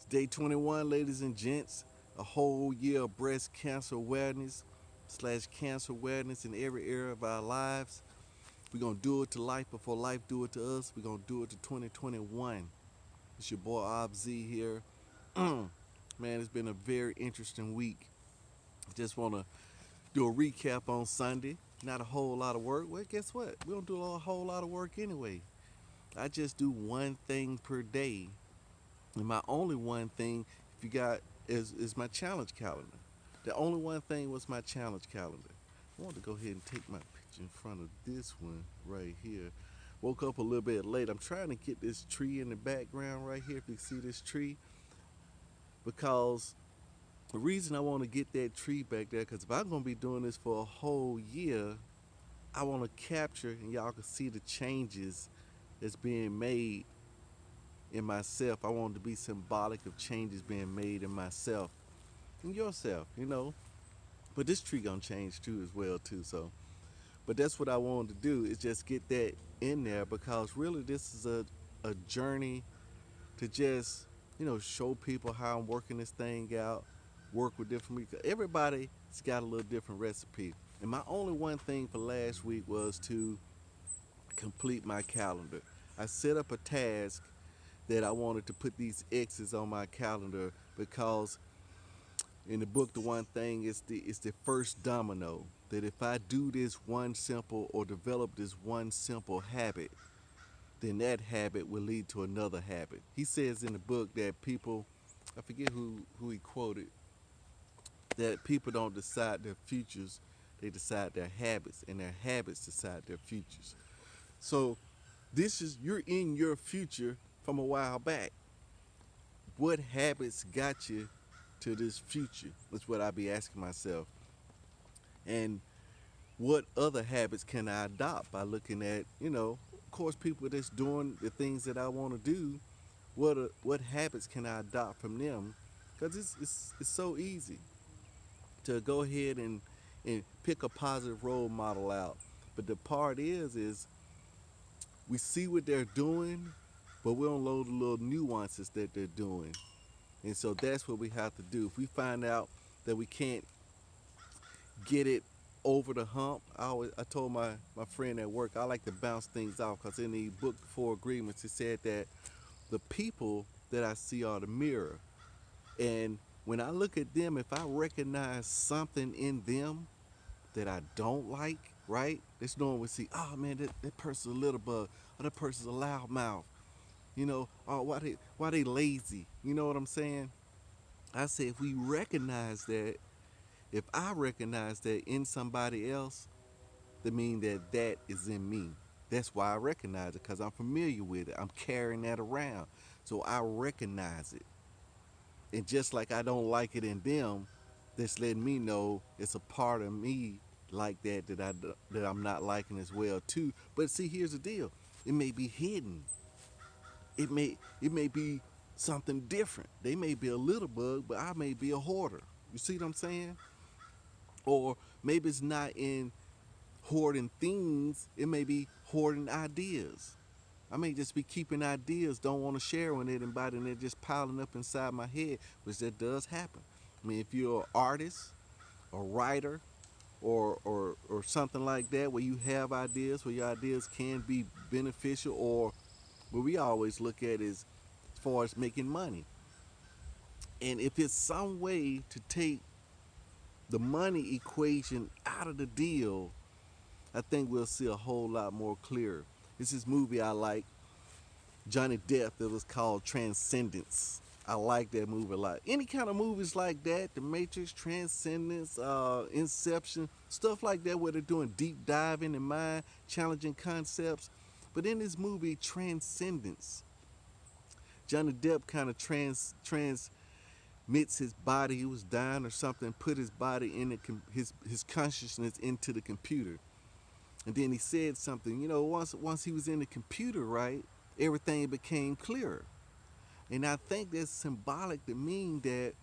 Day 21, ladies and gents. A whole year of breast cancer awareness / cancer awareness in every area of our lives. We're going to do it to life before life do it to us. We're going to do it to 2021. It's your boy Obz here. Man, it's been a very interesting week. Just want to do a recap on Sunday. Not a whole lot of work. Well, guess what? We don't do a whole lot of work anyway. I just do one thing per day. And my only one thing, if you got, is my challenge calendar. The only one thing was my challenge calendar. I want to go ahead and take my picture in front of this one right here. Woke up a little bit late. I'm trying to get this tree in the background right here. If you see this tree, because the reason I want to get that tree back there, because if I'm going to be doing this for a whole year, I want to capture and y'all can see the changes that's being made in myself. I want it to be symbolic of changes being made in myself and yourself, you know. But this tree gonna change too as well too. So, but that's what I wanted to do is just get that in there because really this is a journey to just show people how I'm working this thing out, work with different people. Everybody's got a little different recipe. And my only one thing for last week was to complete my calendar. I set up a task that I wanted to put these X's on my calendar because in the book the one thing is the first domino that if I do this one simple or develop this one simple habit, then that habit will lead to another habit. He says in the book that people, I forget who he quoted, that people don't decide their futures, they decide their habits, and their habits decide their futures. So this is, you're in your future from a while back. What habits got you to this future? That's what I be asking myself. And what other habits can I adopt by looking at, of course, people that's doing the things that I want to do. What habits can I adopt from them? Because it's so easy to go ahead and pick a positive role model out. But the part is we see what they're doing, but we don't know the little nuances that they're doing. And so that's what we have to do. If we find out that we can't get it over the hump, I told my friend at work, I like to bounce things off because in the book Four Agreements, it said that the people that I see are the mirror. And when I look at them, if I recognize something in them that I don't like, right? That's knowing we see, oh man, that person's a little bug, or that person's a loudmouth. Oh, why they lazy? You know what I'm saying? I say if we recognize that, if I recognize that in somebody else, that means that is in me. That's why I recognize it because I'm familiar with it. I'm carrying that around, so I recognize it. And just like I don't like it in them, that's letting me know it's a part of me like that I'm not liking as well too. But see, here's the deal: it may be hidden. It may be something different. They may be a little bug, but I may be a hoarder. You see what I'm saying? Or maybe it's not in hoarding things, it may be hoarding ideas. I may just be keeping ideas, don't want to share with anybody, and they're just piling up inside my head, which that does happen. I mean, if you're an artist, a writer, or something like that, where you have ideas, where your ideas can be beneficial, or what we always look at is as far as making money. And if it's some way to take the money equation out of the deal, I think we'll see a whole lot more clear. It's this movie I like, Johnny Depp, that was called Transcendence. I like that movie a lot. Any kind of movies like that, The Matrix, Transcendence, Inception, stuff like that, where they're doing deep diving in mind, challenging concepts. But in this movie, Transcendence, Johnny Depp kind of transmits his body. He was dying or something, put his body in his consciousness into the computer. And then he said something, once he was in the computer, right, everything became clearer. And I think that's symbolic to mean that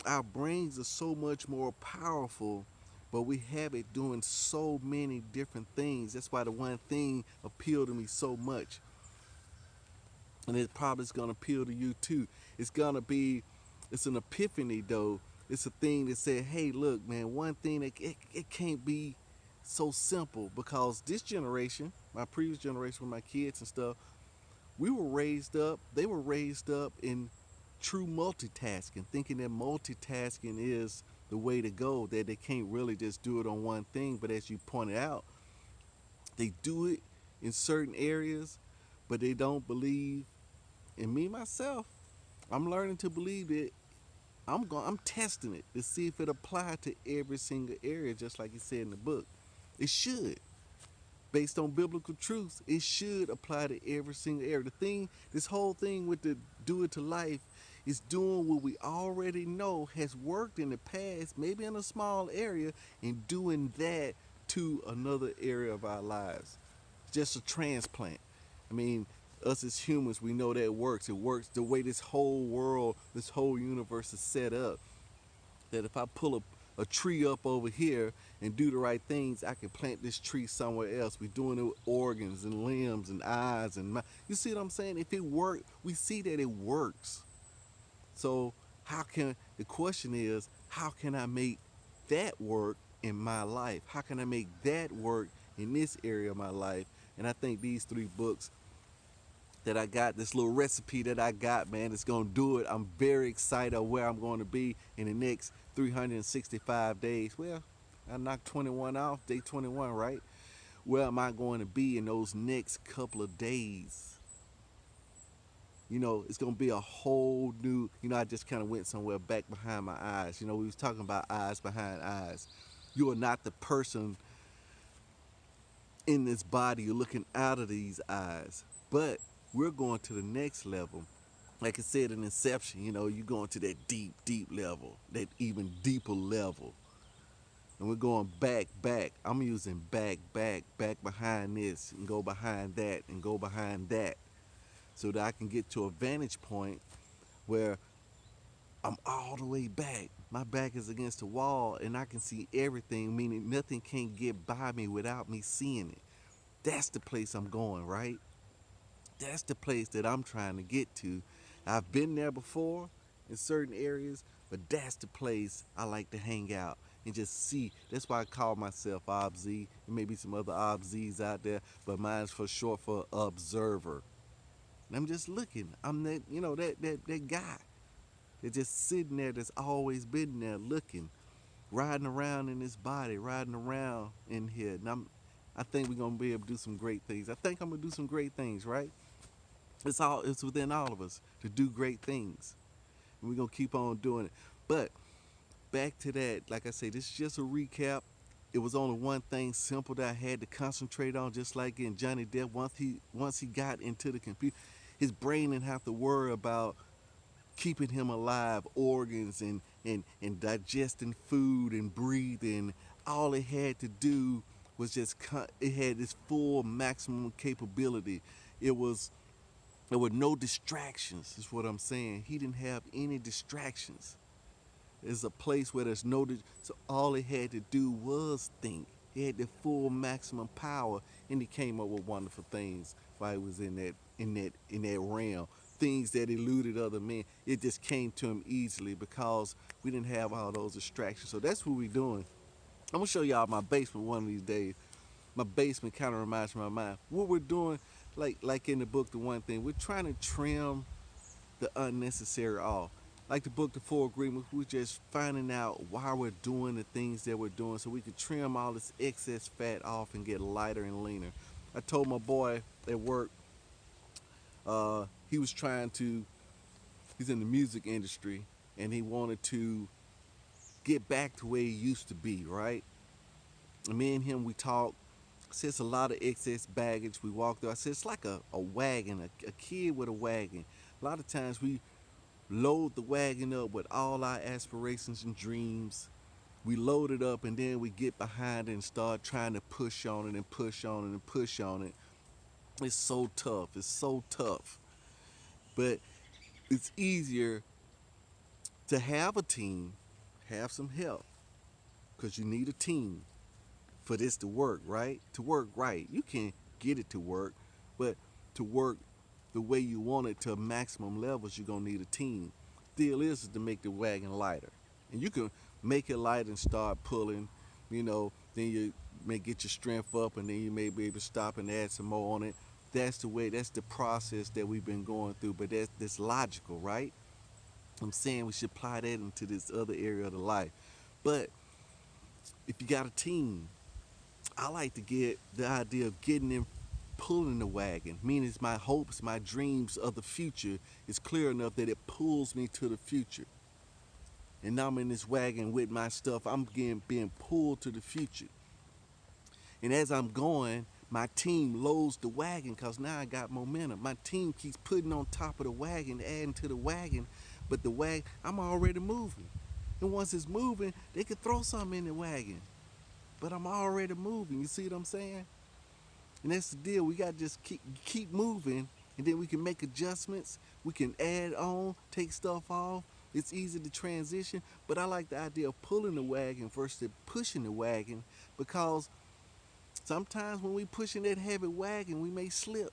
our brains are so much more powerful, but we have it doing so many different things. That's why the one thing appealed to me so much. And it probably is going to appeal to you too. It's gonna be, it's an epiphany though. It's a thing that said, hey, look, man, one thing that it can't be so simple because this generation, my previous generation with my kids and stuff, we were raised up, they were raised up in true multitasking, thinking that multitasking is the way to go, that they can't really just do it on one thing. But as you pointed out, they do it in certain areas, but they don't believe. And me myself, I'm learning to believe it. I'm testing it to see if it applies to every single area, just like you said in the book. It should, based on biblical truths. It should apply to every single area. The thing, this whole thing with the do it to life, is doing what we already know has worked in the past, maybe in a small area, and doing that to another area of our lives. Just a transplant. I mean, us as humans, we know that it works. It works the way this whole world, this whole universe is set up. That if I pull a tree up over here and do the right things, I can plant this tree somewhere else. We're doing it with organs and limbs and eyes and mouth. You see what I'm saying? If it works, we see that it works. So the question is, how can I make that work in my life? How can I make that work in this area of my life? And I think these three books that I got, this little recipe that I got, man, it's gonna do it. I'm very excited of where I'm going to be in the next 365 days. Well, I knocked 21 off, day 21, right? Where am I going to be in those next couple of days? You know, it's gonna be a whole new. You know, I just kind of went somewhere back behind my eyes. You know, we was talking about eyes behind eyes. You are not the person in this body. You're looking out of these eyes, but we're going to the next level. Like I said in Inception, you know, you're going to that deep, deep level, that even deeper level. And we're going back, back. I'm using back, back, back behind this, and go behind that, and go behind that, so that I can get to a vantage point where I'm all the way back. My back is against the wall, and I can see everything, meaning nothing can get by me without me seeing it. That's the place I'm going, right? That's the place that I'm trying to get to. I've been there before in certain areas, but that's the place I like to hang out and just see. That's why I call myself ObZ. There may be some other ObZs out there, but mine's for short for observer. And I'm just looking. I'm that, you know, that guy that's just sitting there, that's always been there looking, riding around in this body, riding around in here. And I think we're gonna be able to do some great things. I think I'm gonna do some great things, right? It's within all of us to do great things. And we're gonna keep on doing it. But back to that, like I said, this is just a recap. It was only one thing simple that I had to concentrate on, just like in Johnny Depp. Once he got into the computer, his brain didn't have to worry about keeping him alive, organs and digesting food and breathing. All it had to do was just it had its full maximum capability. It was There were no distractions, is what I'm saying. He didn't have any distractions. It's a place where there's no, so all he had to do was think. He had the full maximum power, and he came up with wonderful things while he was in that realm. Things that eluded other men. It just came to him easily because we didn't have all those distractions. So that's what we're doing. I'm gonna show y'all my basement one of these days. My basement kind of reminds me of my mind. What we're doing, like in the book, the one thing we're trying to trim the unnecessary off. Like the book, The Four Agreements, we're just finding out why we're doing the things that we're doing, so we can trim all this excess fat off and get lighter and leaner. I told my boy at work, he was trying to, he's in the music industry, and he wanted to get back to where he used to be, right? And me and him, we talked. I said it's a lot of excess baggage. We walked through. I said it's like a wagon, a kid with a wagon. A lot of times we load the wagon up with all our aspirations and dreams. We load it up, and then we get behind it and start trying to push on it and push on it and push on it. It's so tough. It's so tough. But it's easier to have a team, have some help, because you need a team for this to work, right? To work right. You can get it to work, but to work the way you want it to maximum levels, you're gonna need a team. Deal is to make the wagon lighter, and you can make it light and start pulling. Then you may get your strength up, and then you may be able to stop and add some more on it. That's the way. That's the process that we've been going through. But that's logical, right? I'm saying we should apply that into this other area of the life. But if you got a team, I like to get the idea of getting in, pulling the wagon, meaning it's my hopes, my dreams of the future is clear enough that it pulls me to the future. And now I'm in this wagon with my stuff. I'm being pulled to the future. And as I'm going, my team loads the wagon because now I got momentum. My team keeps putting on top of the wagon, adding to the wagon, but the wagon, I'm already moving. And once it's moving, they could throw something in the wagon, but I'm already moving. You see what I'm saying? And that's the deal. We got to just keep moving, and then we can make adjustments. We can add on, take stuff off. It's easy to transition, but I like the idea of pulling the wagon versus pushing the wagon because sometimes when we pushing that heavy wagon, we may slip.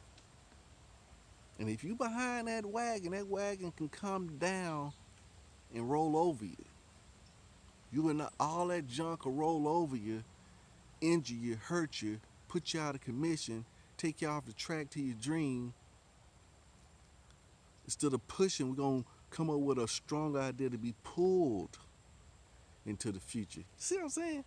And if you behind that wagon can come down and roll over you. You and all that junk will roll over you, injure you, hurt you, put you out of commission, take you off the track to your dream. Instead of pushing, we're going to come up with a strong idea to be pulled into the future. See what I'm saying?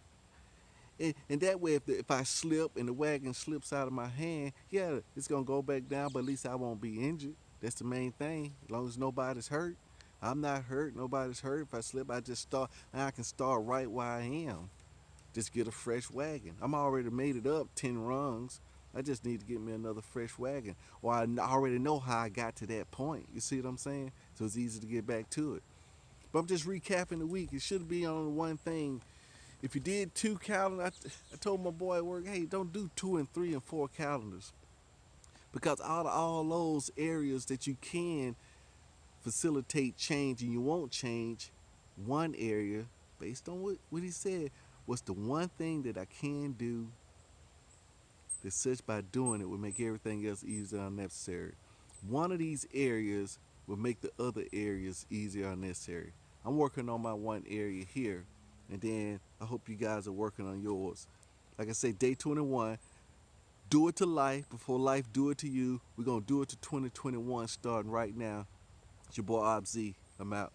And that way, if I slip and the wagon slips out of my hand, yeah, it's going to go back down, but at least I won't be injured. That's the main thing. As long as nobody's hurt. I'm not hurt. Nobody's hurt. If I slip, I just start. Now I can start right where I am. Just get a fresh wagon. I'm already made it up 10 rungs. I just need to get me another fresh wagon. Or I already know how I got to that point. You see what I'm saying? So it's easy to get back to it. But I'm just recapping the week. It should be on one thing. If you did 2 calendars, I told my boy at work, hey, don't do 2 and 3 and 4 calendars. Because out of all those areas that you can facilitate change and you won't change, one area, based on what he said, was the one thing that I can do that such by doing it will make everything else easier or unnecessary. One of these areas will make the other areas easier or unnecessary. I'm working on my one area here, and then I hope you guys are working on yours. Like I say, day 21, do it to life before life do it to you. We're going to do it to 2021 starting right now. It's your boy Obz. I'm out.